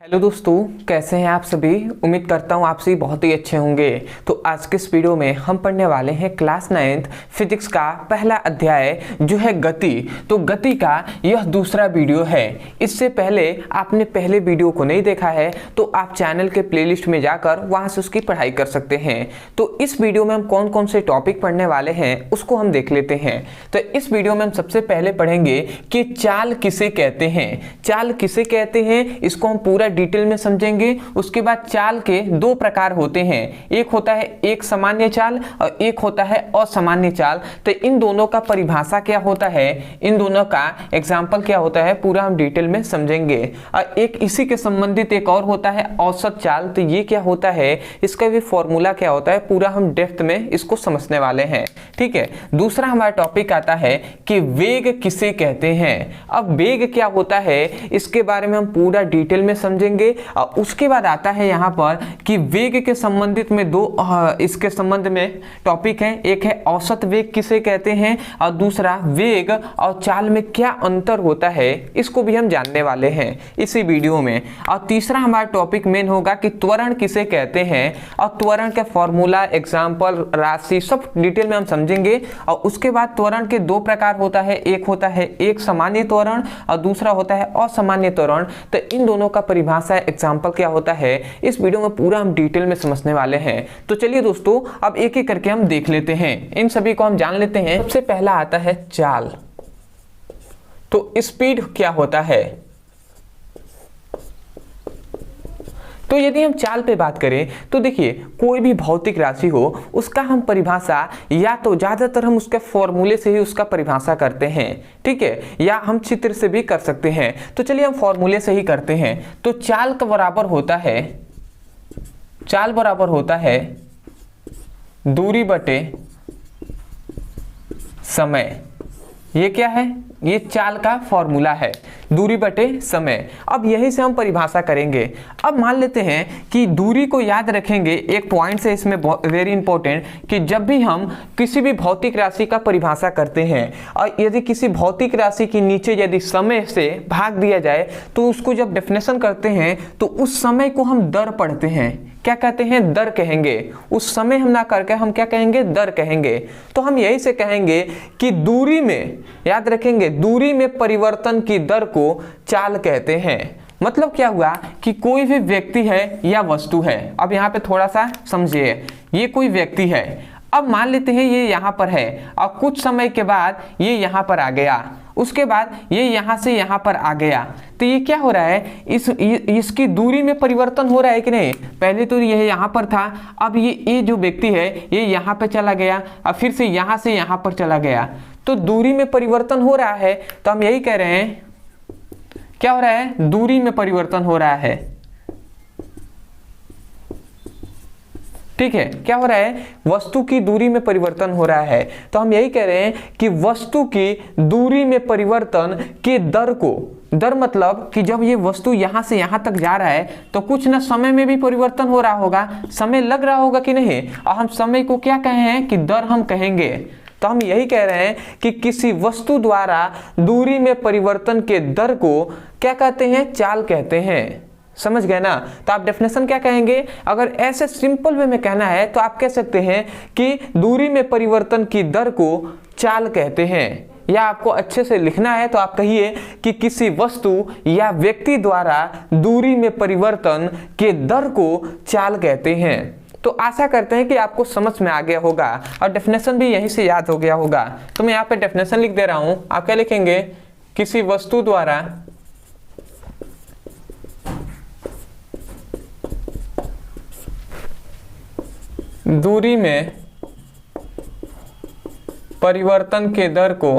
Hello दोस्तों, कैसे हैं आप सभी। उम्मीद करता हूँ आप सभी बहुत ही अच्छे होंगे। तो आज के इस वीडियो में हम पढ़ने वाले हैं क्लास 9th फिजिक्स का पहला अध्याय जो है गति। तो गति का यह दूसरा वीडियो है। इससे पहले आपने पहले वीडियो को नहीं देखा है तो आप चैनल के प्लेलिस्ट में जाकर वहाँ से उसकी पढ़ाई कर सकते हैं। तो इस वीडियो में हम कौन कौन से टॉपिक पढ़ने वाले हैं उसको हम देख लेते हैं। तो इस वीडियो में हम सबसे पहले पढ़ेंगे कि चाल किसे कहते हैं। चाल किसे कहते हैं इसको हम पूरा डिटेल में समझेंगे। उसके बाद चाल के दो प्रकार होते हैं, एक होता है एक सामान्य चाल और एक होता है असामान्य चाल। तो इन दोनों का परिभाषा क्या होता है, इन दोनों का एग्जाम्पल क्या होता है, पूरा हम डिटेल में समझेंगे। और एक इसी के संबंधित एक और होता है औसत चाल। तो ये क्या होता है, इसका भी फॉर्मूला क्या होता है, पूरा हम डेप्थ में इसको समझने वाले हैं। ठीक है। दूसरा हमारा टॉपिक आता है कि वेग किसे कहते हैं। अब वेग क्या होता है इसके बारे में हम पूरा डिटेल में समझेंगे। और उसके बाद आता है यहाँ पर कि वेग के संबंधित में दो इसके संबंध में टॉपिक हैं। एक है औसत वेग किसे कहते हैं और दूसरा वेग और चाल में क्या अंतर होता है, इसको भी हम जानने वाले हैं इसी वीडियो में। और तीसरा हमारा टॉपिक मेन होगा कि त्वरण किसे कहते हैं और त्वरण का फॉर्मूला, एग्जाम्पल, राशि सब डिटेल में हम समझेंगे। और उसके बाद त्वरण के दो प्रकार होता है, एक होता है एक सामान्य त्वरण और दूसरा होता है असामान्य त्वरण। तो इन दोनों का परिभाषा, एग्जाम्पल क्या होता है, इस वीडियो में पूरा हम डिटेल में समझने वाले हैं। तो चलिए दोस्तों अब एक एक करके हम देख लेते हैं, इन सभी को हम जान लेते हैं। सबसे पहला आता है चाल। तो स्पीड क्या होता है। तो यदि हम चाल पे बात करें तो देखिए कोई भी भौतिक राशि हो उसका हम परिभाषा या तो ज्यादातर हम उसके फॉर्मूले से ही उसका परिभाषा करते हैं। ठीक है, या हम चित्र से भी कर सकते हैं। तो चलिए हम फॉर्मूले से ही करते हैं। तो चाल का बराबर होता है, चाल बराबर होता है दूरी बटे समय। ये क्या है, ये चाल का फॉर्मूला है, दूरी बटे समय। अब यही से हम परिभाषा करेंगे। अब मान लेते हैं कि दूरी को याद रखेंगे। एक पॉइंट से इसमें वेरी इंपॉर्टेंट कि जब भी हम किसी भी भौतिक राशि का परिभाषा करते हैं और यदि किसी भौतिक राशि के नीचे यदि समय से भाग दिया जाए तो उसको जब डेफिनेशन करते हैं तो उस समय को हम दर पढ़ते हैं। क्या कहते हैं, दर कहेंगे। उस समय हम ना करके हम क्या कहेंगे, दर कहेंगे। तो हम यही से कहेंगे कि दूरी में, याद रखेंगे, दूरी में परिवर्तन की दर को चाल कहते हैं। मतलब क्या हुआ कि कोई भी व्यक्ति है या वस्तु है। अब यहाँ पे थोड़ा सा समझिए, ये कोई व्यक्ति है। अब मान लेते हैं ये यहाँ पर है और कुछ समय के बाद ये यहाँ पर आ गया, उसके बाद ये यहाँ से यहाँ पर आ गया। तो ये क्या हो रहा है, इसकी दूरी में परिवर्तन हो रहा है कि नहीं। पहले तो ये यहाँ पर था, अब ये जो व्यक्ति है ये यहाँ पे चला गया और फिर से यहाँ पर चला गया। तो दूरी में परिवर्तन हो रहा है। तो हम यही कह रहे हैं, क्या हो रहा है, दूरी में परिवर्तन हो रहा है। ठीक है, क्या हो रहा है, वस्तु की दूरी में परिवर्तन हो रहा है। तो हम यही कह रहे हैं कि वस्तु की दूरी में परिवर्तन के दर को, दर मतलब कि जब ये वस्तु यहां से यहां तक जा रहा है तो कुछ ना समय में भी परिवर्तन हो रहा होगा, समय लग रहा होगा कि नहीं। और हम समय को क्या कहे हैं कि दर हम कहेंगे। तो हम यही कह रहे हैं कि किसी वस्तु द्वारा दूरी में परिवर्तन के दर को क्या कहते हैं, चाल कहते हैं। समझ गए ना। तो आप डेफिनेशन क्या कहेंगे, अगर ऐसे सिंपल वे में कहना है तो आप कह सकते हैं कि दूरी में परिवर्तन की दर को चाल कहते हैं। या आपको अच्छे से लिखना है तो आप कहिए कि किसी वस्तु या व्यक्ति द्वारा दूरी में परिवर्तन के दर को चाल कहते हैं। तो आशा करते हैं कि आपको समझ में आ गया होगा और डेफिनेशन भी यहीं से याद हो गया होगा। तो मैं यहाँ पे डेफिनेशन लिख दे रहा हूं, आप क्या लिखेंगे, किसी वस्तु द्वारा दूरी में परिवर्तन के दर को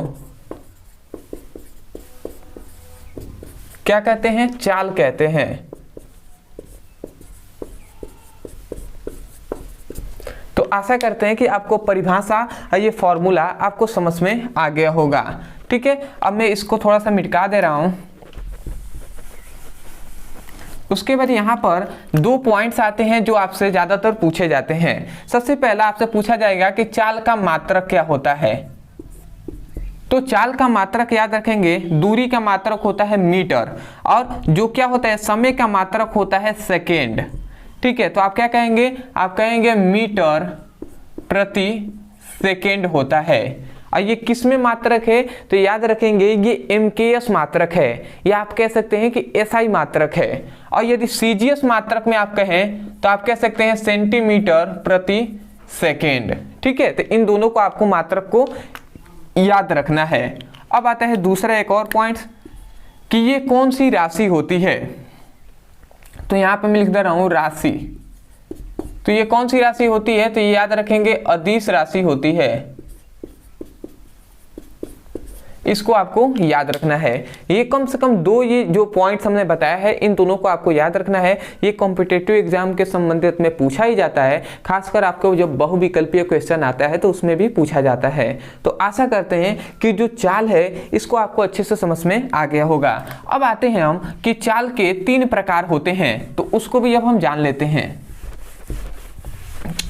क्या कहते हैं, चाल कहते हैं। तो आशा करते हैं कि आपको परिभाषा और ये फॉर्मूला आपको समझ में आ गया होगा। ठीक है, अब मैं इसको थोड़ा सा मिटा दे रहा हूं। उसके बाद यहाँ पर दो पॉइंट्स आते हैं जो आपसे ज्यादातर पूछे जाते हैं। सबसे पहला आपसे पूछा जाएगा कि चाल का मात्रक क्या होता है। तो तो चाल का मात्रक याद रखेंगे, दूरी का मात्रक होता है मीटर, और जो क्या होता है समय का मात्रक होता है सेकेंड। ठीक है, तो आप क्या कहेंगे, आप कहेंगे मीटर प्रति सेकेंड होता है। और ये किस में मात्रक है, तो याद रखेंगे ये एमकेएस मात्रक है, या आप कह सकते हैं कि एसआई मात्रक है। और यदि सीजीएस मात्रक में आप कहें तो आप कह सकते हैं सेंटीमीटर प्रति सेकेंड। ठीक है, तो इन दोनों को आपको मात्रक को याद रखना है। अब आता है दूसरा एक और पॉइंट कि ये कौन सी राशि होती है। तो यहां पे मैं लिख दे रहा हूं राशि। तो ये कौन सी राशि होती है, तो ये याद रखेंगे अदिश राशि होती है। इसको आपको याद रखना है। ये कम से कम दो ये जो पॉइंट्स हमने बताया है, इन दोनों को आपको याद रखना है। ये कॉम्पिटिटिव एग्जाम के संबंधित में पूछा ही जाता है, खासकर आपको जब बहुविकल्पीय क्वेश्चन आता है तो उसमें भी पूछा जाता है। तो आशा करते हैं कि जो चाल है इसको आपको अच्छे से समझ में आ गया होगा। अब आते हैं हम कि चाल के 3 प्रकार होते हैं, तो उसको भी अब हम जान लेते हैं।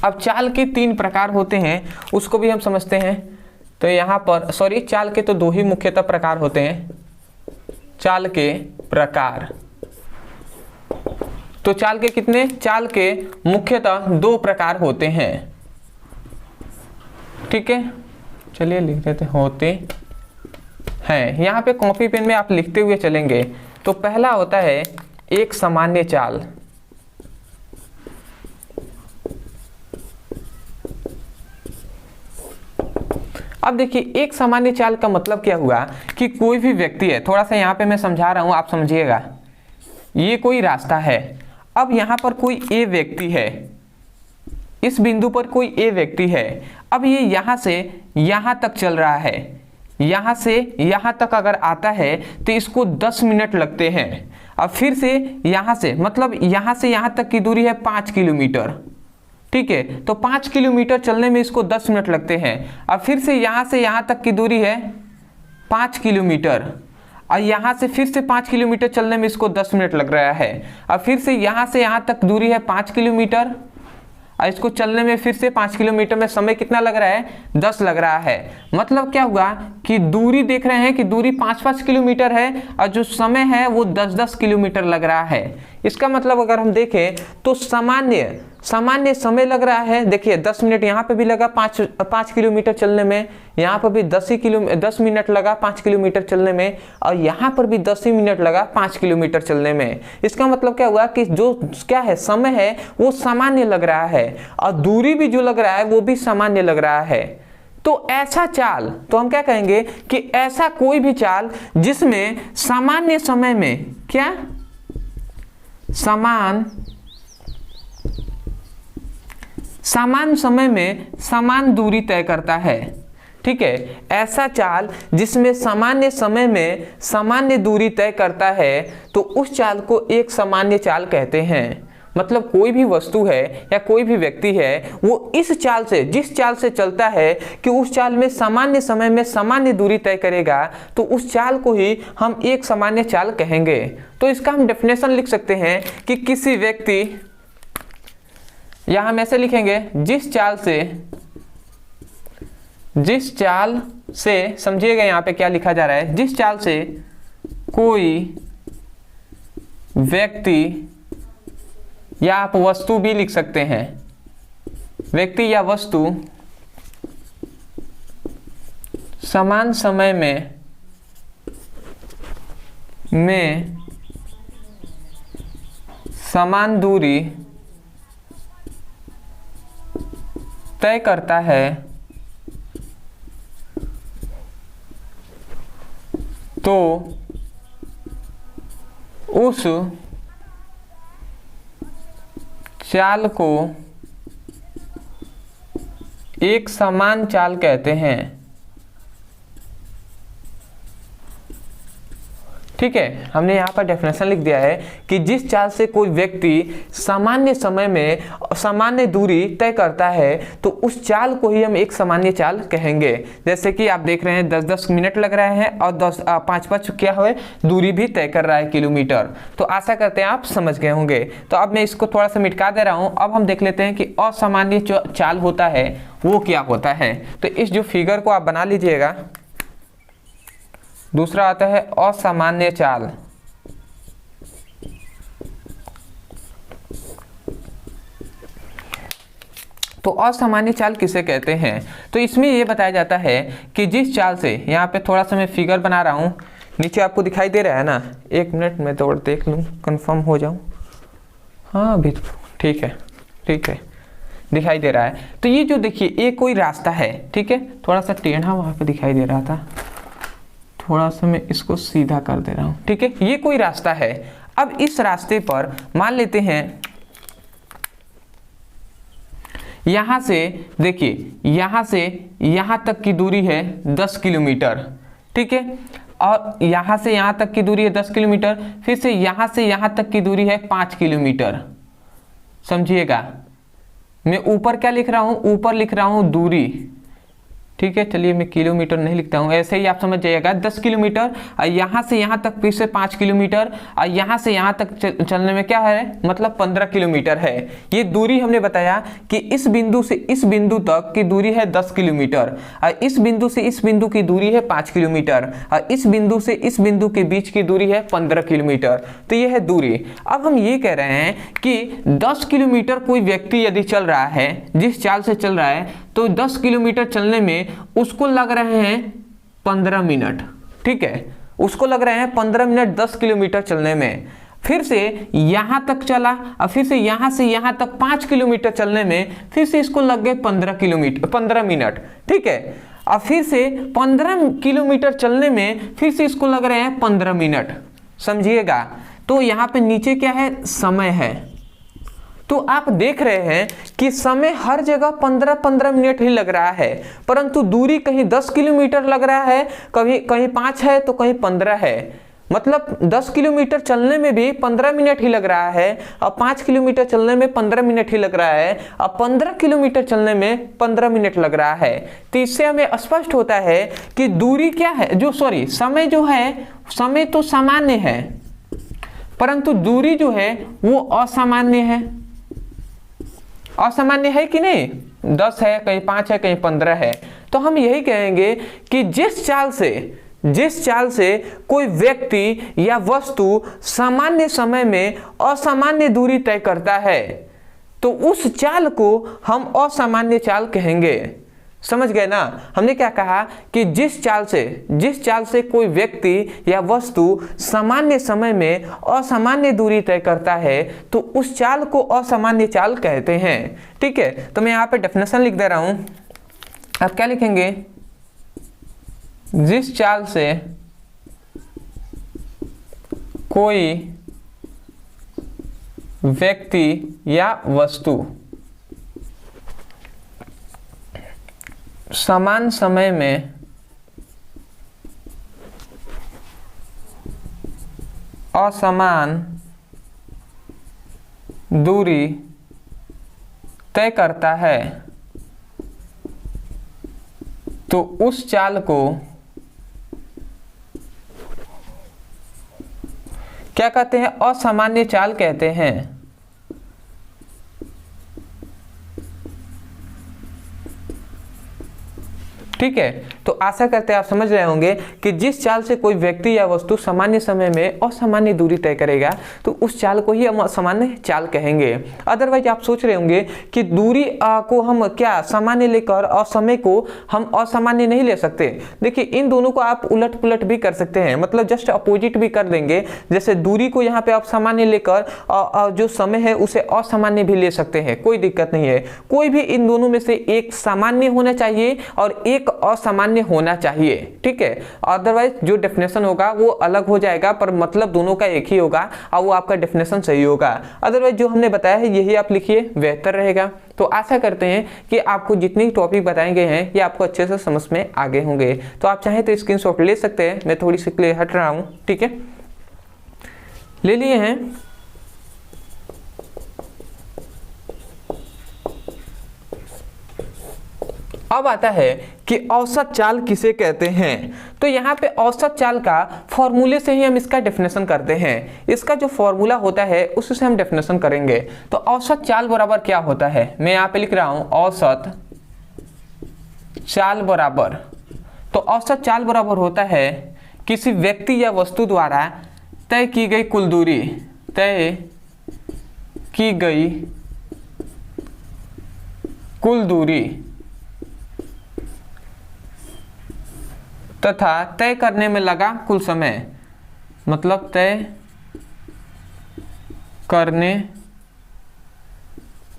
अब चाल के 3 प्रकार होते हैं, उसको भी हम समझते हैं। तो यहाँ पर चाल के तो 2 ही मुख्यतः प्रकार होते हैं। चाल के प्रकार, तो चाल के कितने, चाल के मुख्यतः 2 प्रकार होते हैं। ठीक है, चलिए लिख देते होते हैं। यहाँ पे कॉपी पेन में आप लिखते हुए चलेंगे। तो पहला होता है एक सामान्य चाल। अब देखिए एक सामान्य चाल का मतलब क्या हुआ कि कोई भी व्यक्ति है, थोड़ा सा यहाँ पे मैं समझा रहा हूँ आप समझिएगा। ये कोई रास्ता है, अब यहाँ पर कोई ए व्यक्ति है, इस बिंदु पर कोई ए व्यक्ति है। अब ये यहाँ से यहाँ तक चल रहा है, यहाँ से यहाँ तक अगर आता है तो इसको 10 मिनट लगते हैं। अब फिर से यहाँ से, मतलब यहाँ से यहाँ तक की दूरी है 5 किलोमीटर। ठीक है, तो 5 किलोमीटर चलने में इसको 10 मिनट लगते हैं। अब फिर से यहाँ तक की दूरी है 5 किलोमीटर, और यहाँ से फिर से 5 किलोमीटर चलने में इसको 10 मिनट लग रहा है। अब फिर से यहाँ तक दूरी है 5 किलोमीटर, और इसको चलने में फिर से 5 किलोमीटर में समय कितना लग रहा है, 10 लग रहा है। मतलब क्या हुआ कि दूरी देख रहे हैं कि दूरी 5-5 किलोमीटर है, और जो समय है वो 10-10 किलोमीटर लग रहा है। इसका मतलब अगर हम देखें तो सामान्य समय लग रहा है। देखिए 10 मिनट यहाँ पे भी लगा 5 किलोमीटर चलने में, यहाँ पर भी 10 मिनट लगा 5 किलोमीटर चलने में, और यहाँ पर भी 10 ही मिनट लगा 5 किलोमीटर चलने में। इसका मतलब क्या हुआ कि जो क्या है समय है वो सामान्य लग रहा है, और दूरी भी जो लग रहा है वो भी सामान्य लग रहा है। तो ऐसा चाल, तो हम क्या कहेंगे कि ऐसा कोई भी चाल जिसमें सामान्य समय में क्या, समान समय में समान दूरी तय करता है। ठीक है, ऐसा चाल जिसमें सामान्य समय में सामान्य दूरी तय करता है, तो उस चाल को एक सामान्य चाल कहते हैं। मतलब कोई भी वस्तु है या कोई भी व्यक्ति है, वो इस चाल से, जिस चाल से चलता है कि उस चाल में सामान्य समय में सामान्य दूरी तय करेगा, तो उस चाल को ही हम एक सामान्य चाल कहेंगे। तो इसका हम डेफिनेशन लिख सकते हैं कि किसी व्यक्ति, या हम ऐसे लिखेंगे, जिस चाल से समझिएगा यहाँ पे क्या लिखा जा रहा है, जिस चाल से कोई व्यक्ति, या आप वस्तु भी लिख सकते हैं, व्यक्ति या वस्तु समान समय में समान दूरी तय करता है, तो उस चाल को एक समान चाल कहते हैं। ठीक है, हमने यहाँ पर डेफिनेशन लिख दिया है कि जिस चाल से कोई व्यक्ति सामान्य समय में सामान्य दूरी तय करता है, तो उस चाल को ही हम एक सामान्य चाल कहेंगे। जैसे कि आप देख रहे हैं 10-10 मिनट लग रहे हैं, और 5-5 क्या है दूरी भी तय कर रहा है किलोमीटर। तो आशा करते हैं आप समझ गए होंगे। तो अब मैं इसको थोड़ा सा मिटा दे रहा हूँ। अब हम देख लेते हैं कि असामान्य जो चाल होता है वो क्या होता है। तो इस जो फिगर को आप बना लीजिएगा, दूसरा आता है असामान्य चाल। तो असामान्य चाल किसे कहते हैं? तो इसमें ये बताया जाता है कि जिस चाल से, यहाँ पे थोड़ा सा मैं फिगर बना रहा हूँ, नीचे आपको दिखाई दे रहा है ना, एक मिनट में दौड़ देख लूँ, कंफर्म हो जाऊँ। हाँ अभी ठीक है, ठीक है, दिखाई दे रहा है। तो ये जो देखिए, ये कोई रास्ता है, ठीक है, थोड़ा सा टेढ़ा वहाँ पे दिखाई दे रहा था, थोड़ा सा मैं इसको सीधा कर दे रहा हूँ, ठीक है। ये कोई रास्ता है। अब इस रास्ते पर मान लेते हैं यहाँ से, देखिए यहाँ से यहाँ तक की दूरी है 10 किलोमीटर, ठीक है, और यहाँ से यहाँ तक की दूरी है 10 किलोमीटर, फिर से यहाँ तक की दूरी है 5 किलोमीटर। समझिएगा, मैं ऊपर क्या लिख रहा हूँ, ऊपर लिख रहा हूँ दूरी, ठीक है। चलिए मैं किलोमीटर नहीं लिखता हूँ, ऐसे ही आप समझ जाइएगा। 10 किलोमीटर, और यहाँ से यहाँ तक फिर से 5 किलोमीटर, और यहाँ से यहाँ तक चलने में क्या है, मतलब 15 किलोमीटर है। ये दूरी हमने बताया कि इस बिंदु से इस बिंदु तक की दूरी है 10 किलोमीटर, और इस बिंदु से इस बिंदु की दूरी है 5 किलोमीटर, और इस बिंदु से इस बिंदु के बीच की दूरी है 15 किलोमीटर। तो ये है दूरी। अब हम ये कह रहे हैं कि 10 किलोमीटर कोई व्यक्ति यदि चल रहा है, जिस चाल से चल रहा है, तो 10 किलोमीटर चलने में उसको लग रहे हैं 15 मिनट, ठीक है, उसको लग रहे हैं 15 मिनट 10 किलोमीटर चलने में। फिर से यहां तक चला, और फिर से यहां तक 5 किलोमीटर चलने में फिर से इसको लग गए 15 मिनट, ठीक है। और फिर से 15 किलोमीटर चलने में फिर से इसको लग रहे हैं 15 मिनट। समझिएगा, तो यहाँ पे नीचे क्या है, समय है। तो आप देख रहे हैं कि समय हर जगह 15-15 मिनट ही लग रहा है, परंतु दूरी कहीं 10 किलोमीटर लग रहा है, कहीं 5 है तो कहीं 15 है। मतलब 10 किलोमीटर चलने में भी 15 मिनट ही लग रहा है, और 5 किलोमीटर चलने में 15 मिनट ही लग रहा है, और 15 किलोमीटर चलने में 15 मिनट लग रहा है। तो इससे हमें स्पष्ट होता है कि दूरी क्या है, समय जो है, समय तो सामान्य है, परंतु दूरी जो है वो असामान्य है। असामान्य है कि नहीं, 10 है, कहीं 5 है, कहीं 15 है। तो हम यही कहेंगे कि जिस चाल से कोई व्यक्ति या वस्तु सामान्य समय में असामान्य दूरी तय करता है, तो उस चाल को हम असामान्य चाल कहेंगे। समझ गए ना? हमने क्या कहा कि जिस चाल से कोई व्यक्ति या वस्तु सामान्य समय में असामान्य दूरी तय करता है, तो उस चाल को असामान्य चाल कहते हैं। ठीक है, तो मैं यहाँ पे डेफिनेशन लिख दे रहा हूं। आप क्या लिखेंगे? जिस चाल से कोई व्यक्ति या वस्तु समान समय में असमान दूरी तय करता है, तो उस चाल को क्या कहते हैं? असामान्य चाल कहते हैं। ठीक है, तो आशा करते हैं आप समझ रहे होंगे कि जिस चाल से कोई व्यक्ति या वस्तु सामान्य समय में असामान्य दूरी तय करेगा, तो उस चाल को ही हम असामान्य चाल कहेंगे। अदरवाइज आप सोच रहे होंगे कि दूरी को हम क्या सामान्य लेकर और समय को हम असामान्य नहीं ले सकते। देखिए, इन दोनों को आप उलट पुलट भी कर सकते हैं, मतलब जस्ट अपोजिट भी कर देंगे। जैसे दूरी को यहाँ पे आप सामान्य लेकर जो समय है उसे असामान्य भी ले सकते हैं, कोई दिक्कत नहीं है। कोई भी इन दोनों में से एक सामान्य होना चाहिए और एक असामान्य होना चाहिए। ठीक है, अदरवाइज जो डेफिनेशन होगा वो अलग हो जाएगा, पर मतलब दोनों का एक ही होगा और वो आपका डेफिनेशन सही होगा। अदरवाइज जो हमने बताया है यही आप लिखिए, बेहतर रहेगा। तो आशा करते हैं कि आपको जितने टॉपिक बताए गए हैं ये आपको अच्छे से समझ में आ गए होंगे। तो आप चाहें तो स्क्रीनशॉट ले सकते हैं, मैं थोड़ी सी क्लियर हट रहा हूँ। ठीक है, ले लिए हैं। अब आता है कि औसत चाल किसे कहते हैं। तो यहाँ पे औसत चाल का फॉर्मूले से ही हम इसका डेफिनेशन करते हैं। इसका जो फॉर्मूला होता है उससे हम डेफिनेशन करेंगे। तो औसत चाल बराबर क्या होता है, मैं यहाँ पे लिख रहा हूँ औसत चाल बराबर। तो औसत चाल बराबर होता है किसी व्यक्ति या वस्तु द्वारा तय की गई कुल दूरी, तय की गई कुल दूरी तथा तय करने में लगा कुल समय, मतलब तय करने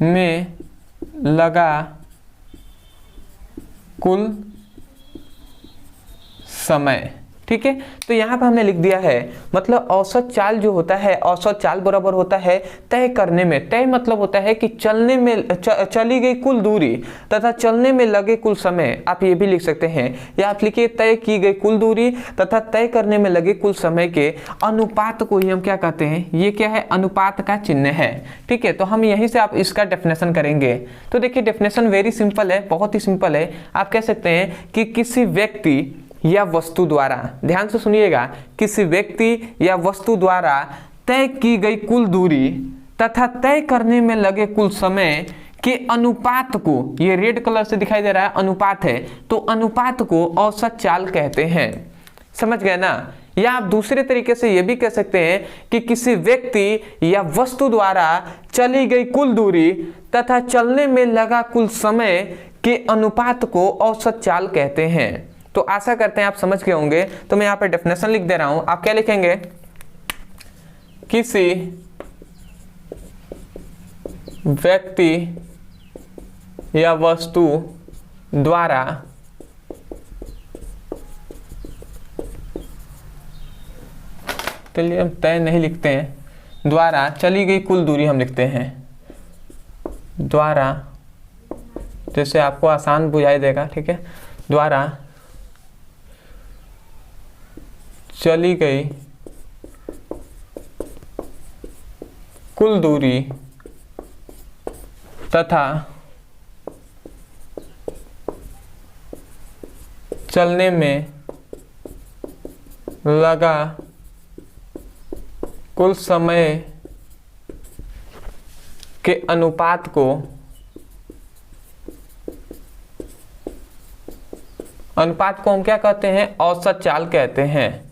में लगा कुल समय। ठीक है, तो यहाँ पर हमने लिख दिया है, मतलब औसत चाल जो होता है, औसत चाल बराबर होता है तय करने में। तय मतलब होता है कि चलने में चली गई कुल दूरी तथा चलने में लगे कुल समय। आप ये भी लिख सकते हैं, या आप लिखिए तय की गई कुल दूरी तथा तय करने में लगे कुल समय के अनुपात को ही हम क्या कहते हैं, ये क्या है, अनुपात का चिन्ह है। ठीक है, तो हम यहीं से आप इसका डेफिनेशन करेंगे। तो देखिए डेफिनेशन वेरी सिंपल है, बहुत ही सिंपल है। आप कह सकते हैं कि किसी व्यक्ति या वस्तु द्वारा, ध्यान से सुनिएगा, किसी व्यक्ति या वस्तु द्वारा तय की गई कुल दूरी तथा तय करने में लगे कुल समय के अनुपात को, ये रेड कलर से दिखाई दे रहा है अनुपात है, तो अनुपात को औसत चाल कहते हैं। समझ गए ना। या आप दूसरे तरीके से ये भी कह सकते हैं कि किसी व्यक्ति या वस्तु द्वारा चली गई कुल दूरी तथा चलने में लगा कुल समय के अनुपात को औसत चाल कहते हैं। तो आशा करते हैं आप समझ गए होंगे। तो मैं यहाँ पे डेफिनेशन लिख दे रहा हूं, आप क्या लिखेंगे, किसी व्यक्ति या वस्तु द्वारा चलिए हम तय नहीं लिखते हैं, द्वारा चली गई कुल दूरी हम लिखते हैं, द्वारा, जैसे आपको आसान बुझाई देगा। ठीक है, द्वारा चली गई कुल दूरी तथा चलने में लगा कुल समय के अनुपात को हम क्या कहते हैं, औसत चाल कहते हैं।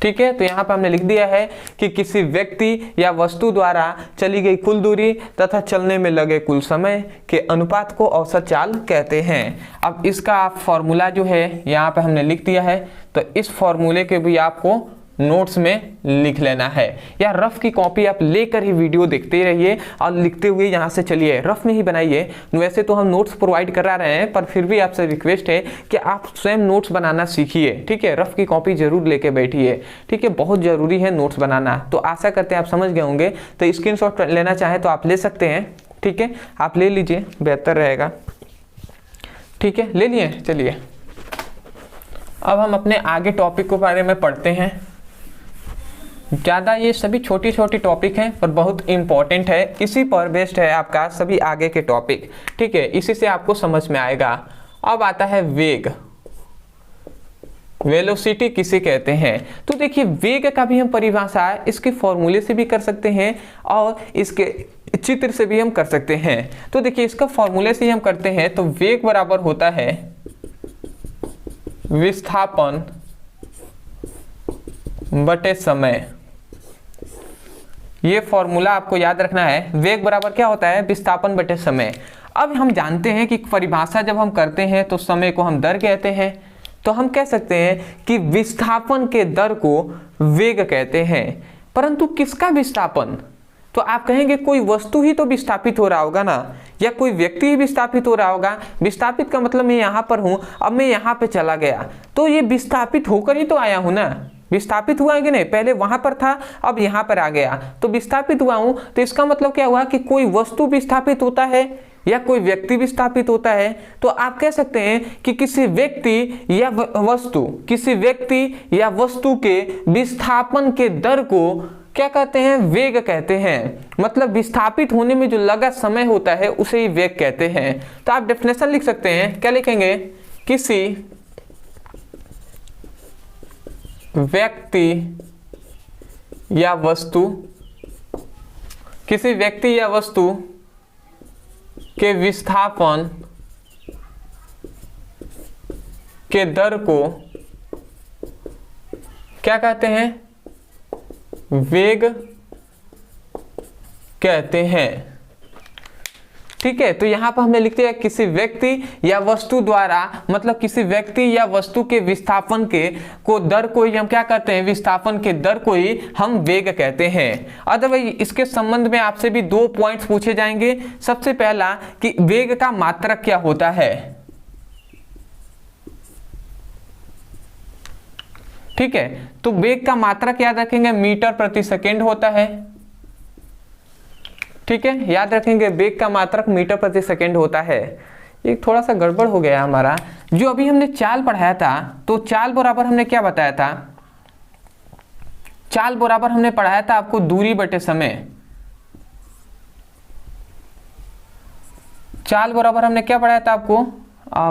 ठीक है, तो यहाँ पर हमने लिख दिया है कि किसी व्यक्ति या वस्तु द्वारा चली गई कुल दूरी तथा चलने में लगे कुल समय के अनुपात को औसत चाल कहते हैं। अब इसका फॉर्मूला जो है यहाँ पे हमने लिख दिया है, तो इस फॉर्मूले के भी आपको नोट्स में लिख लेना है, या रफ की कॉपी आप लेकर ही वीडियो देखते रहिए और लिखते हुए यहाँ से चलिए, रफ में ही बनाइए। वैसे तो हम नोट्स प्रोवाइड करा रहे हैं, पर फिर भी आपसे रिक्वेस्ट है कि आप स्वयं नोट्स बनाना सीखिए। ठीक है, रफ की कॉपी जरूर लेके बैठिए। ठीक है, बहुत जरूरी है नोट्स बनाना। तो आशा करते हैं आप समझ गए होंगे। तो स्क्रीनशॉट लेना चाहें तो आप ले सकते हैं। ठीक है, आप ले लीजिए, बेहतर रहेगा। ठीक है, ले लिए। चलिए अब हम अपने आगे टॉपिक के बारे में पढ़ते हैं। ज़्यादा ये सभी छोटी छोटी टॉपिक हैं पर बहुत इंपॉर्टेंट है, इसी पर बेस्ड है आपका सभी आगे के टॉपिक। ठीक है, इसी से आपको समझ में आएगा। अब आता है वेग, वेलोसिटी किसे कहते हैं। तो देखिए वेग का भी हम परिभाषा इसके फॉर्मूले से भी कर सकते हैं और इसके चित्र से भी हम कर सकते हैं। तो देखिए इसका फॉर्मूले से ही हम करते हैं, तो वेग बराबर होता है विस्थापन बटे समय। ये फॉर्मूला आपको याद रखना है, वेग बराबर क्या होता है, विस्थापन बटे समय। अब हम जानते हैं कि परिभाषा जब हम करते हैं तो समय को हम दर कहते हैं, तो हम कह सकते हैं कि विस्थापन के दर को वेग कहते हैं। परंतु किसका विस्थापन, तो आप कहेंगे कोई वस्तु ही तो विस्थापित हो रहा होगा ना, या कोई व्यक्ति ही विस्थापित हो रहा होगा। विस्थापित का मतलब मैं यहाँ पर हूँ, अब मैं यहाँ पे चला गया, तो ये विस्थापित होकर ही तो आया हूँ ना। विस्थापित हुआ है कि नहीं, पहले वहां पर था अब यहाँ पर आ गया, तो विस्थापित हुआ हूं। तो इसका मतलब क्या हुआ कि कोई वस्तु विस्थापित होता है या कोई व्यक्ति विस्थापित होता है। तो आप कह सकते हैं कि किसी व्यक्ति या वस्तु के विस्थापन के दर को क्या कहते हैं, वेग कहते हैं। मतलब विस्थापित होने में जो लगा समय होता है उसे ही वेग कहते हैं। तो आप डेफिनेशन लिख सकते हैं, क्या लिखेंगे, किसी व्यक्ति या वस्तु के विस्थापन के दर को क्या कहते हैं? वेग कहते हैं। ठीक है, तो यहां पर हमने लिखते हैं किसी व्यक्ति या वस्तु द्वारा, मतलब किसी व्यक्ति या वस्तु के विस्थापन के को दर को ही हम क्या कहते हैं? विस्थापन के दर को ही हम वेग कहते हैं। अदरवाइज इसके संबंध में आपसे भी 2 पॉइंट्स पूछे जाएंगे। सबसे पहला कि वेग का मात्रक क्या होता है। ठीक है, तो वेग का मात्रक याद रखेंगे मीटर प्रति सेकेंड होता है। ठीक है, याद रखेंगे वेग का मात्रक मीटर प्रति सेकेंड होता है। एक थोड़ा सा गड़बड़ हो गया हमारा, जो अभी हमने चाल पढ़ाया था, तो चाल बराबर हमने क्या बताया था? चाल बराबर हमने पढ़ाया था आपको दूरी बटे समय। चाल बराबर हमने क्या पढ़ाया था आपको?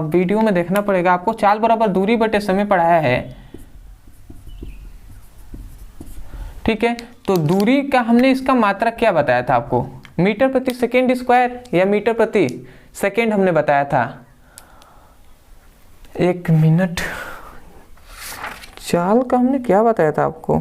वीडियो में देखना पड़ेगा आपको। चाल बराबर दूरी बटे समय पढ़ाया है। ठीक है, तो दूरी का हमने इसका मात्रक क्या बताया था आपको? मीटर प्रति सेकेंड स्क्वायर या मीटर प्रति सेकेंड हमने बताया था। 1 मिनट, चाल का हमने क्या बताया था आपको?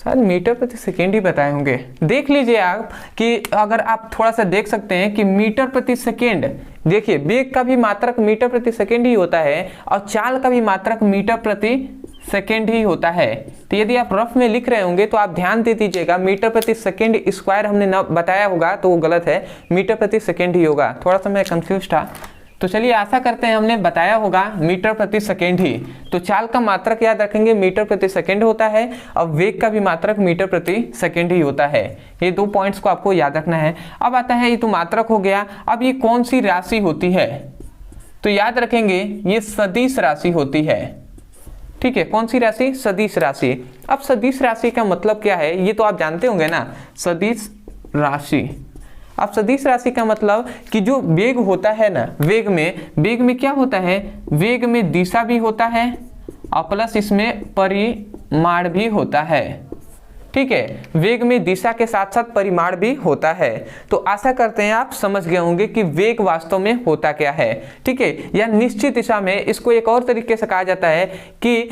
शायद मीटर प्रति सेकेंड ही बताए होंगे। देख लीजिए आप कि अगर आप थोड़ा सा देख सकते हैं कि मीटर प्रति सेकेंड, देखिए वेग का भी मात्रक मीटर प्रति सेकेंड ही होता है और चाल का भी मात्रक मीटर प्रति सेकेंड ही होता है। तो यदि आप रफ में लिख रहे होंगे तो आप ध्यान दे दीजिएगा, मीटर प्रति सेकेंड स्क्वायर हमने न बताया होगा तो वो गलत है, मीटर प्रति सेकेंड ही होगा। थोड़ा सा मैं कंफ्यूज था, तो चलिए आशा करते हैं हमने बताया होगा मीटर प्रति सेकेंड ही। तो चाल का मात्रक याद रखेंगे मीटर प्रति सेकेंड होता है और वेग का भी मात्रक मीटर प्रति सेकेंड ही होता है। ये 2 पॉइंट्स को आपको याद रखना है। अब आता है, ये तो मात्रक हो गया। अब ये कौन सी राशि होती है? तो याद रखेंगे ये सदिश राशि होती है। ठीक है, कौन सी राशि? सदिश राशि। अब सदिश राशि का मतलब क्या है ये तो आप जानते होंगे ना, सदिश राशि। अब सदिश राशि का मतलब कि जो वेग होता है ना, वेग में क्या होता है? वेग में दिशा भी होता है और प्लस इसमें परिमाण भी होता है। ठीक है, वेग में दिशा के साथ साथ परिमाण भी होता है। तो आशा करते हैं आप समझ गए होंगे कि वेग वास्तव में होता क्या है। ठीक है, या निश्चित दिशा में, इसको एक और तरीके से कहा जाता है कि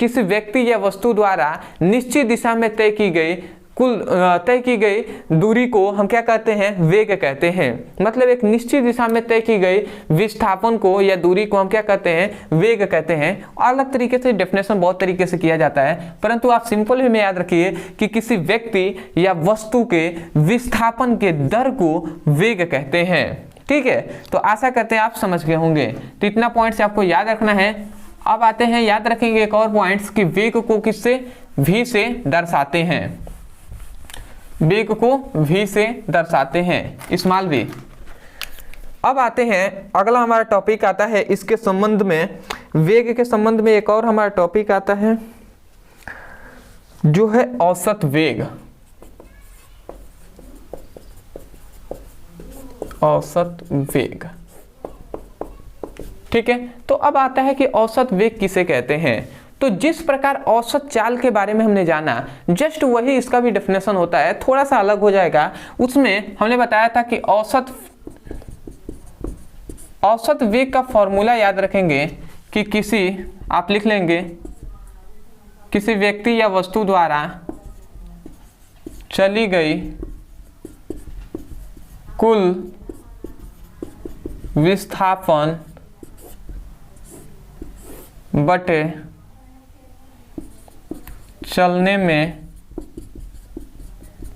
किसी व्यक्ति या वस्तु द्वारा निश्चित दिशा में तय की गई दूरी को हम क्या कहते हैं? वेग कहते हैं। मतलब एक निश्चित दिशा में तय की गई विस्थापन को या दूरी को हम क्या कहते हैं? वेग कहते हैं। अलग तरीके से डेफिनेशन बहुत तरीके से किया जाता है, परंतु आप सिंपल में याद रखिए कि किसी व्यक्ति या वस्तु के विस्थापन के दर को वेग कहते हैं। ठीक है, तो आशा करते हैं आप समझ गए होंगे। तो इतना पॉइंट्स आपको याद रखना है। अब आते हैं, याद रखेंगे एक और पॉइंट्स कि वेग को किससे? v से दर्शाते हैं। वेग को v से दर्शाते हैं, स्मॉल v। अब आते हैं, अगला हमारा टॉपिक आता है इसके संबंध में, वेग के संबंध में एक और हमारा टॉपिक आता है जो है औसत वेग। औसत वेग। ठीक है, तो अब आता है कि औसत वेग किसे कहते हैं। तो जिस प्रकार औसत चाल के बारे में हमने जाना, जस्ट वही इसका भी डेफिनेशन होता है, थोड़ा सा अलग हो जाएगा। उसमें हमने बताया था कि औसत वेग का फॉर्मूला याद रखेंगे कि किसी, आप लिख लेंगे, किसी व्यक्ति या वस्तु द्वारा चली गई कुल विस्थापन बटे चलने में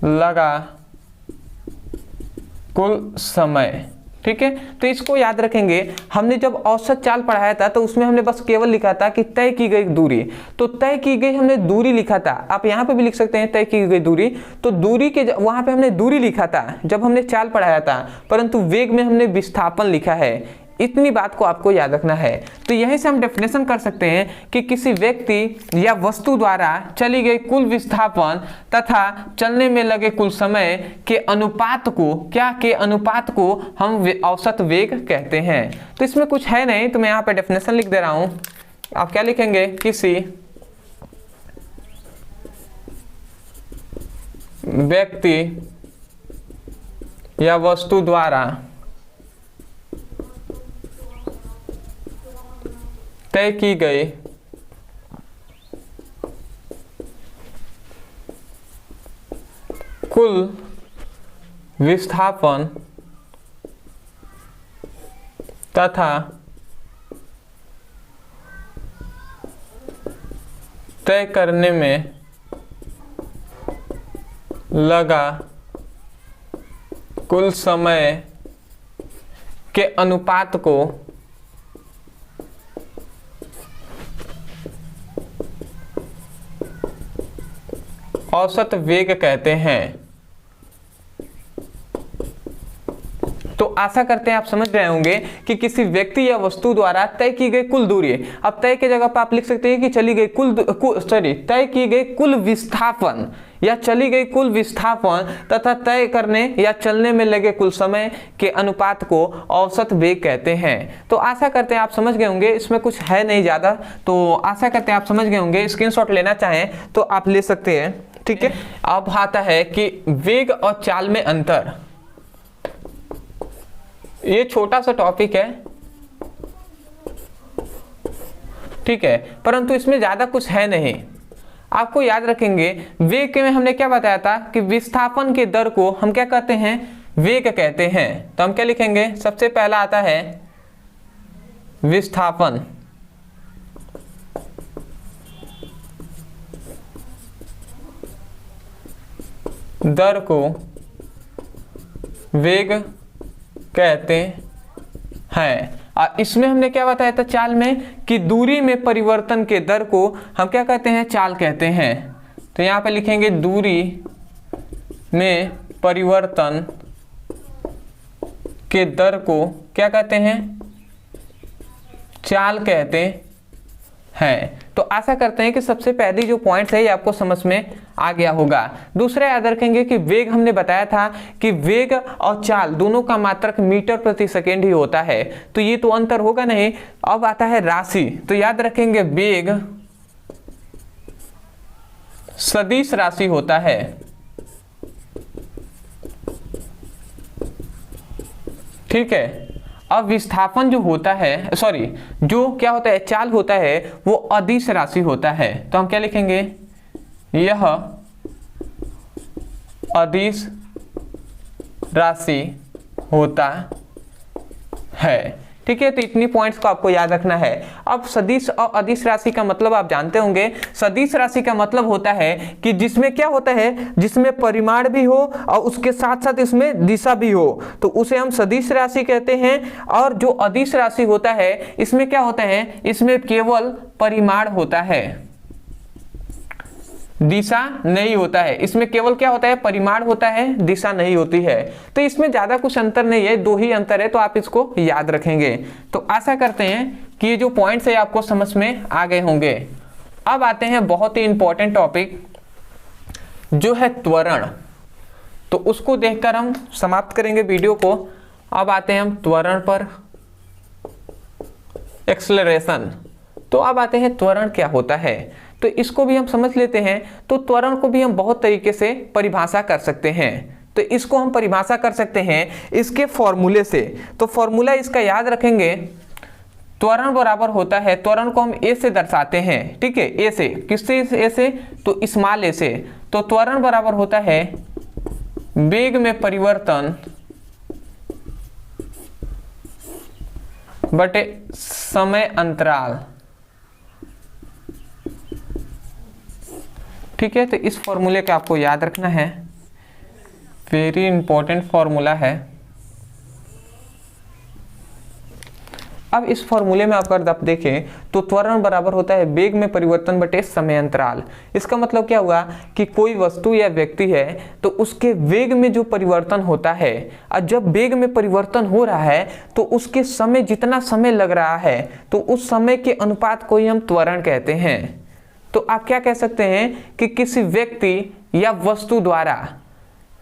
लगा कुल समय। ठीक है, तो इसको याद रखेंगे। हमने जब औसत चाल पढ़ाया था तो उसमें हमने बस केवल लिखा था कि तय की गई दूरी, तो तय की गई हमने दूरी लिखा था। आप यहाँ पे भी लिख सकते हैं तय की गई दूरी, तो दूरी के वहां पे हमने दूरी लिखा था जब हमने चाल पढ़ाया था, परंतु वेग में हमने विस्थापन लिखा है। इतनी बात को आपको याद रखना है। तो यहीं से हम डेफिनेशन कर सकते हैं कि किसी व्यक्ति या वस्तु द्वारा चली गई कुल विस्थापन तथा चलने में लगे कुल समय के अनुपात को, क्या के अनुपात को हम औसत वेग कहते हैं। तो इसमें कुछ है नहीं, तो मैं यहाँ पे डेफिनेशन लिख दे रहा हूं। आप क्या लिखेंगे? किसी व्यक्ति या वस्तु द्वारा तय की गई कुल विस्थापन तथा तय करने में लगा कुल समय के अनुपात को औसत वेग कहते हैं। तो आशा करते हैं आप समझ रहे होंगे कि किसी व्यक्ति या वस्तु द्वारा तय की गई कुल दूरी, अब तय की जगह पर आप लिख सकते हैं कि चली गई तय की गई कुल विस्थापन या चली गई कुल विस्थापन तथा तय करने या चलने में लगे कुल समय के अनुपात को औसत वेग कहते हैं। तो आशा करते हैं आप समझ गए होंगे, इसमें कुछ है नहीं ज़्यादा, तो आशा करते हैं आप समझ गए होंगे। स्क्रीनशॉट लेना चाहें तो आप ले सकते हैं, ठीक है। अब आता है कि वेग और चाल में अंतर। ये छोटा सा टॉपिक है, ठीक है, परंतु इसमें ज्यादा कुछ है नहीं। आपको याद रखेंगे वेग के में हमने क्या बताया था कि विस्थापन के दर को हम क्या कहते हैं, वेग कहते हैं। तो हम क्या लिखेंगे, सबसे पहला आता है विस्थापन, दर को वेग कहते हैं। और इसमें हमने क्या बताया था चाल में कि दूरी में परिवर्तन के दर को हम क्या कहते हैं, चाल कहते हैं। तो यहाँ पे लिखेंगे दूरी में परिवर्तन के दर को क्या कहते हैं, चाल कहते हैं। तो आशा करते हैं कि सबसे पहली जो पॉइंट्स है ये आपको समझ में आ गया होगा। दूसरा याद रखेंगे कि वेग हमने बताया था कि वेग और चाल दोनों का मात्रक मीटर प्रति सेकेंड ही होता है, तो ये तो अंतर होगा नहीं। अब आता है राशि, तो याद रखेंगे वेग सदिश राशि होता है, ठीक है। अब विस्थापन जो होता है, जो क्या होता है, चाल होता है, वो अदिश राशि होता है। तो हम क्या लिखेंगे, यह अदिश राशि होता है, ठीक है। तो इतनी पॉइंट्स को आपको याद रखना है। अब सदिश और अदिश राशि का मतलब आप जानते होंगे। सदिश राशि का मतलब होता है कि जिसमें क्या होता है, जिसमें परिमाण भी हो और उसके साथ साथ इसमें दिशा भी हो, तो उसे हम सदिश राशि कहते हैं। और जो अदिश राशि होता है इसमें क्या होता है, इसमें केवल परिमाण होता है, दिशा नहीं होता है। इसमें केवल क्या होता है, परिमाण होता है, दिशा नहीं होती है। तो इसमें ज्यादा कुछ अंतर नहीं है, दो ही अंतर है, तो आप इसको याद रखेंगे। तो आशा करते हैं कि ये जो पॉइंट्स है आपको समझ में आ गए होंगे। अब आते हैं बहुत ही इंपॉर्टेंट टॉपिक जो है त्वरण, तो उसको देखकर हम समाप्त करेंगे वीडियो को। अब आते हैं हम त्वरण पर, एक्सेलरेशन। तो अब आते हैं त्वरण क्या होता है, तो इसको भी हम समझ लेते हैं। तो त्वरण को भी हम बहुत तरीके से परिभाषा कर सकते हैं। तो इसको हम परिभाषा कर सकते हैं इसके फॉर्मूले से। तो फॉर्मूला इसका याद रखेंगे, त्वरण बराबर होता है, त्वरण को हम ए से दर्शाते हैं, ठीक है, ए से। किससे ए से, तो स्मॉल ए से। तो त्वरण बराबर होता है वेग में परिवर्तन बटे समय अंतराल, ठीक है। तो इस फॉर्मूले का आपको याद रखना है, वेरी इंपॉर्टेंट फॉर्मूला है। अब इस फॉर्मूले में अगर आप देखें तो त्वरण बराबर होता है वेग में परिवर्तन बटे समय अंतराल। इसका मतलब क्या हुआ कि कोई वस्तु या व्यक्ति है तो उसके वेग में जो परिवर्तन होता है, और जब वेग में परिवर्तन हो रहा है तो उसके समय, जितना समय लग रहा है, तो उस समय के अनुपात को ही हम त्वरण कहते हैं। तो आप क्या कह सकते हैं कि किसी व्यक्ति या वस्तु द्वारा,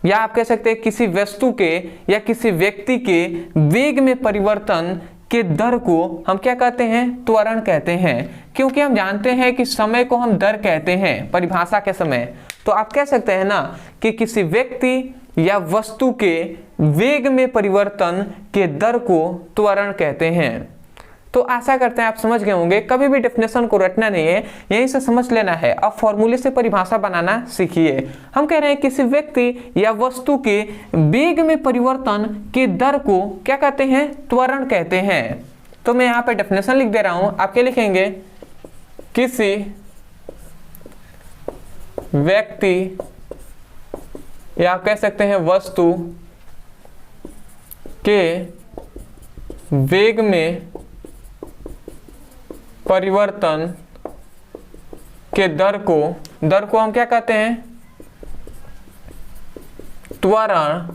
या आप कह सकते हैं किसी वस्तु के या किसी व्यक्ति के वेग में परिवर्तन के दर को हम क्या कहते हैं, त्वरण कहते हैं। क्योंकि हम जानते हैं कि समय को हम दर कहते हैं परिभाषा के समय। तो आप कह सकते हैं ना कि किसी व्यक्ति या वस्तु के वेग में परिवर्तन के दर को त्वरण कहते हैं। तो आशा करते हैं आप समझ गए होंगे। कभी भी डेफिनेशन को रटना नहीं है, यहीं से समझ लेना है। अब फॉर्मूले से परिभाषा बनाना सीखिए। हम कह रहे हैं किसी व्यक्ति या वस्तु के वेग में परिवर्तन के दर को क्या कहते हैं? त्वरण कहते हैं। तो मैं यहाँ पे डेफिनेशन लिख दे रहा हूं, आप क्या लिखेंगे? किसी व्यक्ति या आप कह सकते हैं वस्तु के वेग में परिवर्तन के दर को हम क्या कहते हैं? त्वरण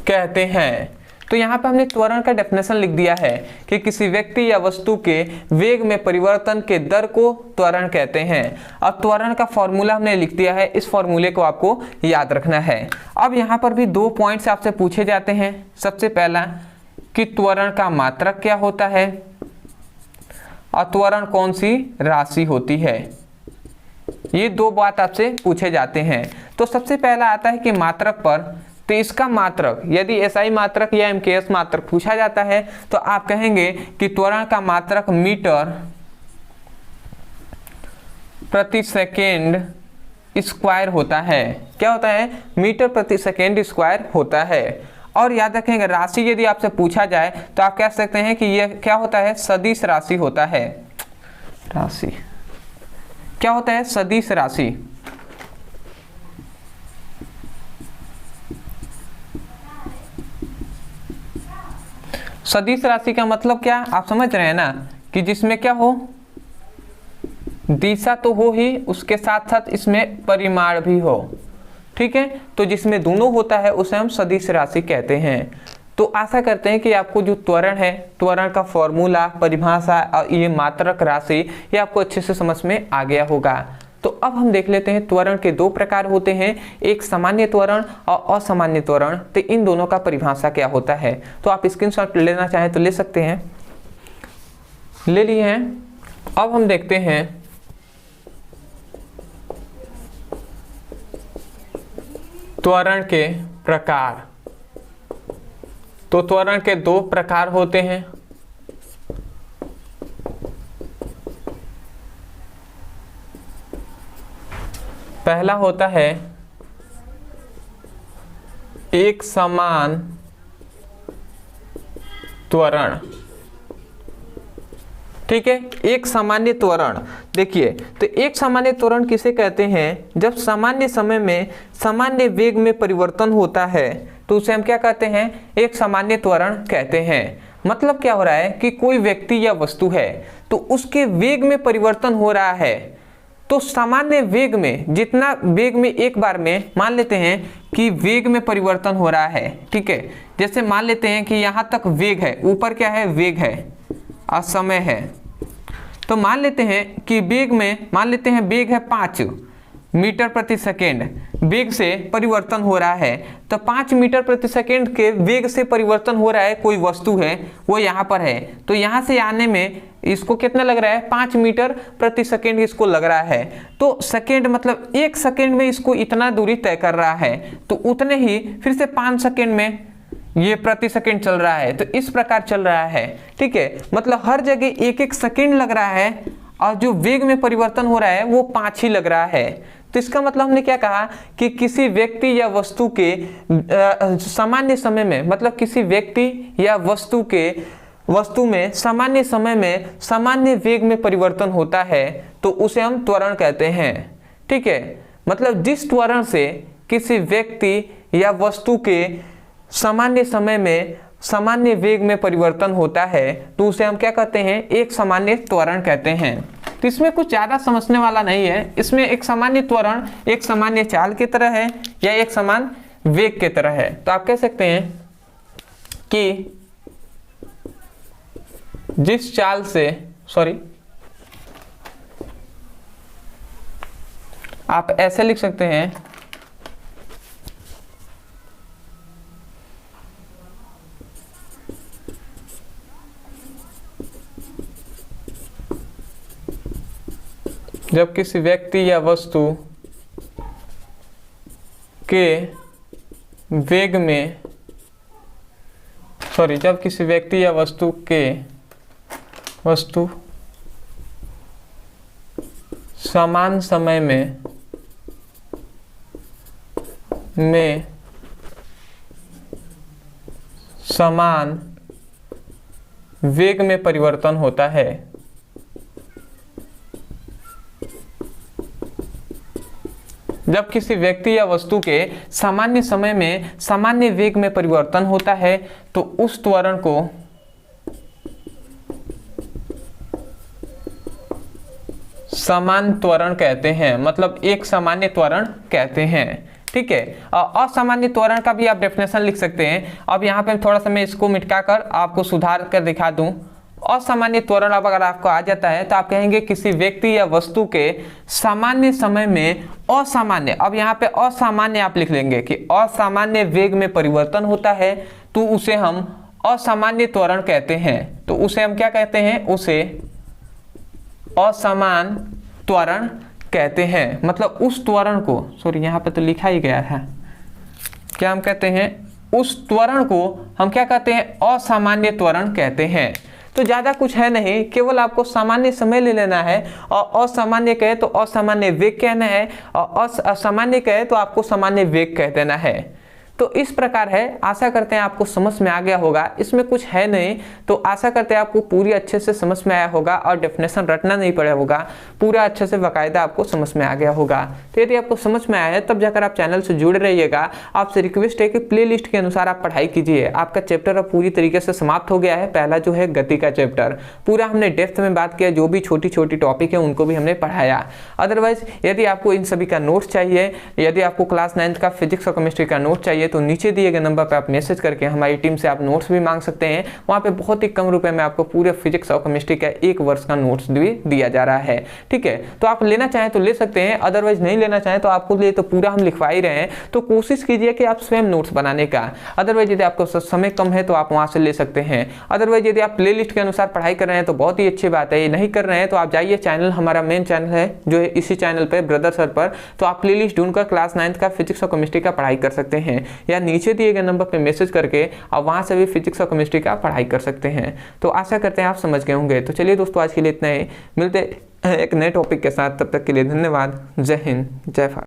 कहते हैं। तो यहाँ पे हमने त्वरण का डेफिनेशन लिख दिया है कि किसी व्यक्ति या वस्तु के वेग में परिवर्तन के दर को त्वरण कहते हैं। अब त्वरण का फॉर्मूला हमने लिख दिया है, इस फॉर्मूले को आपको याद रखना है। अब यहाँ पर भी 2 पॉइंट्स आपसे पूछे जाते हैं। सबसे पहला कि त्वरण का मात्रक क्या होता है और त्वरण कौन सी राशि होती है। ये 2 बात आपसे पूछे जाते हैं। तो सबसे पहला आता है कि मात्रक पर, तो इसका मात्रक यदि एसआई मात्रक या एमकेएस मात्रक पूछा जाता है तो आप कहेंगे कि त्वरण का मात्रक मीटर प्रति सेकेंड स्क्वायर होता है। क्या होता है? मीटर प्रति सेकेंड स्क्वायर होता है। और याद रखेंगे राशि यदि आपसे पूछा जाए तो आप कह सकते हैं कि यह क्या होता है? सदिश राशि होता है। राशि क्या होता है? सदिश राशि। सदिश राशि का मतलब क्या? आप समझ रहे हैं ना कि जिसमें क्या हो? दिशा तो हो ही, उसके साथ साथ इसमें परिमाण भी हो। ठीक है, तो जिसमें दोनों होता है उसे हम सदिश राशि कहते हैं। तो आशा करते हैं कि आपको जो त्वरण है, त्वरण का फॉर्मूला, परिभाषा और ये मात्रक राशि, ये आपको अच्छे से समझ में आ गया होगा। तो अब हम देख लेते हैं त्वरण के 2 प्रकार होते हैं, एक सामान्य त्वरण और असामान्य त्वरण। तो इन दोनों का परिभाषा क्या होता है? तो आप स्क्रीनशॉट लेना चाहें तो ले सकते हैं, ले लिए हैं। अब हम देखते हैं त्वरण के प्रकार। तो त्वरण के 2 प्रकार होते हैं। पहला होता है एक समान त्वरण। ठीक है, एक सामान्य त्वरण। देखिए, तो एक सामान्य त्वरण किसे कहते हैं? जब सामान्य समय में सामान्य वेग में परिवर्तन होता है तो उसे हम क्या कहते हैं? एक सामान्य त्वरण कहते हैं। मतलब क्या हो रहा है कि कोई व्यक्ति या वस्तु है तो उसके वेग में परिवर्तन हो रहा है, तो सामान्य वेग में जितना वेग में एक बार में मान लेते हैं कि वेग में परिवर्तन हो रहा है। ठीक है, जैसे मान लेते हैं कि यहाँ तक वेग है, ऊपर क्या है? वेग है और समय है। तो मान लेते हैं कि वेग में मान लेते हैं वेग है 5 मीटर प्रति सेकेंड, वेग से परिवर्तन हो रहा है। तो 5 मीटर प्रति सेकेंड के वेग से परिवर्तन हो रहा है, कोई वस्तु है वो यहाँ पर है, तो यहाँ से आने में इसको कितना लग रहा है? 5 मीटर प्रति सेकेंड इसको लग रहा है। तो सेकेंड मतलब 1 सेकेंड में इसको इतना दूरी तय कर रहा है, तो उतने ही फिर से 5 सेकेंड में ये प्रति सेकेंड चल रहा है। तो इस प्रकार चल रहा है। ठीक है, मतलब हर जगह 1-1 सेकेंड लग रहा है और जो वेग में परिवर्तन हो रहा है वो 5 ही लग रहा है। तो इसका मतलब हमने क्या कहा कि किसी व्यक्ति या वस्तु के सामान्य समय में, मतलब किसी व्यक्ति या वस्तु में सामान्य समय में सामान्य वेग में परिवर्तन होता है तो उसे हम त्वरण कहते हैं। ठीक है, मतलब जिस त्वरण से किसी व्यक्ति या वस्तु के सामान्य समय में सामान्य वेग में परिवर्तन होता है तो उसे हम क्या कहते हैं? एक सामान्य त्वरण कहते हैं। तो इसमें कुछ ज़्यादा समझने वाला नहीं है। इसमें एक सामान्य त्वरण एक सामान्य चाल की तरह है या एक समान वेग की तरह है। तो आप कह सकते हैं कि जिस चाल से आप ऐसे लिख सकते हैं जब किसी व्यक्ति या वस्तु के वेग में जब किसी व्यक्ति या वस्तु समान समय में समान वेग में परिवर्तन होता है, जब किसी व्यक्ति या वस्तु के सामान्य समय में सामान्य वेग में परिवर्तन होता है तो उस त्वरण को समान त्वरण कहते हैं, मतलब एक सामान्य त्वरण कहते हैं। ठीक है, असामान्य त्वरण का भी आप डेफिनेशन लिख सकते हैं। अब यहाँ पे थोड़ा सा मैं इसको मिटकाकर आपको सुधार कर दिखा दूं। असामान्य त्वरण अब अगर आपको आ जाता है तो आप कहेंगे किसी व्यक्ति या वस्तु के सामान्य समय में असामान्य, अब यहाँ पे असामान्य आप लिख लेंगे कि असामान्य वेग में परिवर्तन होता है तो उसे हम असामान्य त्वरण कहते हैं। तो उसे हम क्या कहते हैं? उसे असमान त्वरण कहते हैं। मतलब उस त्वरण को, सॉरी यहाँ पे तो लिखा ही गया है, क्या हम कहते हैं? उस त्वरण को हम क्या कहते हैं? असामान्य त्वरण कहते हैं। तो ज़्यादा कुछ है नहीं, केवल आपको सामान्य समय ले लेना है और असामान्य कहे तो असामान्य वेग कहना है और असामान्य कहे तो आपको सामान्य वेग कह देना है। तो इस प्रकार है। आशा करते हैं आपको समझ में आ गया होगा, इसमें कुछ है नहीं। तो आशा करते हैं आपको पूरी अच्छे से समझ में आया होगा और डेफिनेशन रटना नहीं पड़ा होगा, पूरा अच्छे से बाकायदा आपको समझ में आ गया होगा। तो यदि आपको समझ में आया है तब जाकर आप चैनल से जुड़े रहिएगा। आपसे रिक्वेस्ट है कि प्लेलिस्ट के अनुसार आप पढ़ाई कीजिए। आपका चैप्टर अब पूरी तरीके से समाप्त हो गया है। पहला जो है गति का चैप्टर, पूरा हमने डेप्थ में बात किया, जो भी छोटी छोटी टॉपिक है उनको भी हमने पढ़ाया। अदरवाइज यदि आपको इन सभी का नोट्स चाहिए, यदि आपको क्लास 9 का फिजिक्स और केमिस्ट्री का नोट चाहिए तो नीचे दिए गए नंबर पर आप मैसेज करके हमारी टीम से आप नोट्स भी मांग सकते हैं। वहाँ पे बहुत ही कम रुपए में आपको पूरे फिजिक्स और केमिस्ट्री का 1 वर्ष का नोट्स भी दिया जा रहा है। ठीक है, तो आप लेना चाहें तो ले सकते हैं, अदरवाइज नहीं लेना चाहें तो आपको लिए तो पूरा हम लिखवा ही रहे हैं। तो कोशिश कीजिए कि आप स्वयं नोट्स बनाने का। अदरवाइज यदि आपको समय कम है तो आप वहाँ से ले सकते हैं। अदरवाइज यदि आप प्ले लिस्ट के अनुसार पढ़ाई कर रहे हैं तो बहुत ही अच्छी बात है। ये नहीं कर रहे हैं तो आप जाइए, चैनल हमारा मेन चैनल है जो है इसी चैनल पर ब्रदर सर पर, तो आप प्ले लिस्ट ढूंढकर क्लास 9 का फिजिक्स और केमिस्ट्री का पढ़ाई कर सकते हैं, या नीचे दिए गए नंबर पे मैसेज करके आप वहां से भी फिजिक्स और केमिस्ट्री का पढ़ाई कर सकते हैं। तो आशा करते हैं आप समझ गए होंगे। तो चलिए दोस्तों, आज के लिए इतना ही, मिलते हैं एक नए टॉपिक के साथ। तब तक के लिए धन्यवाद। जय हिंद, जय भारत।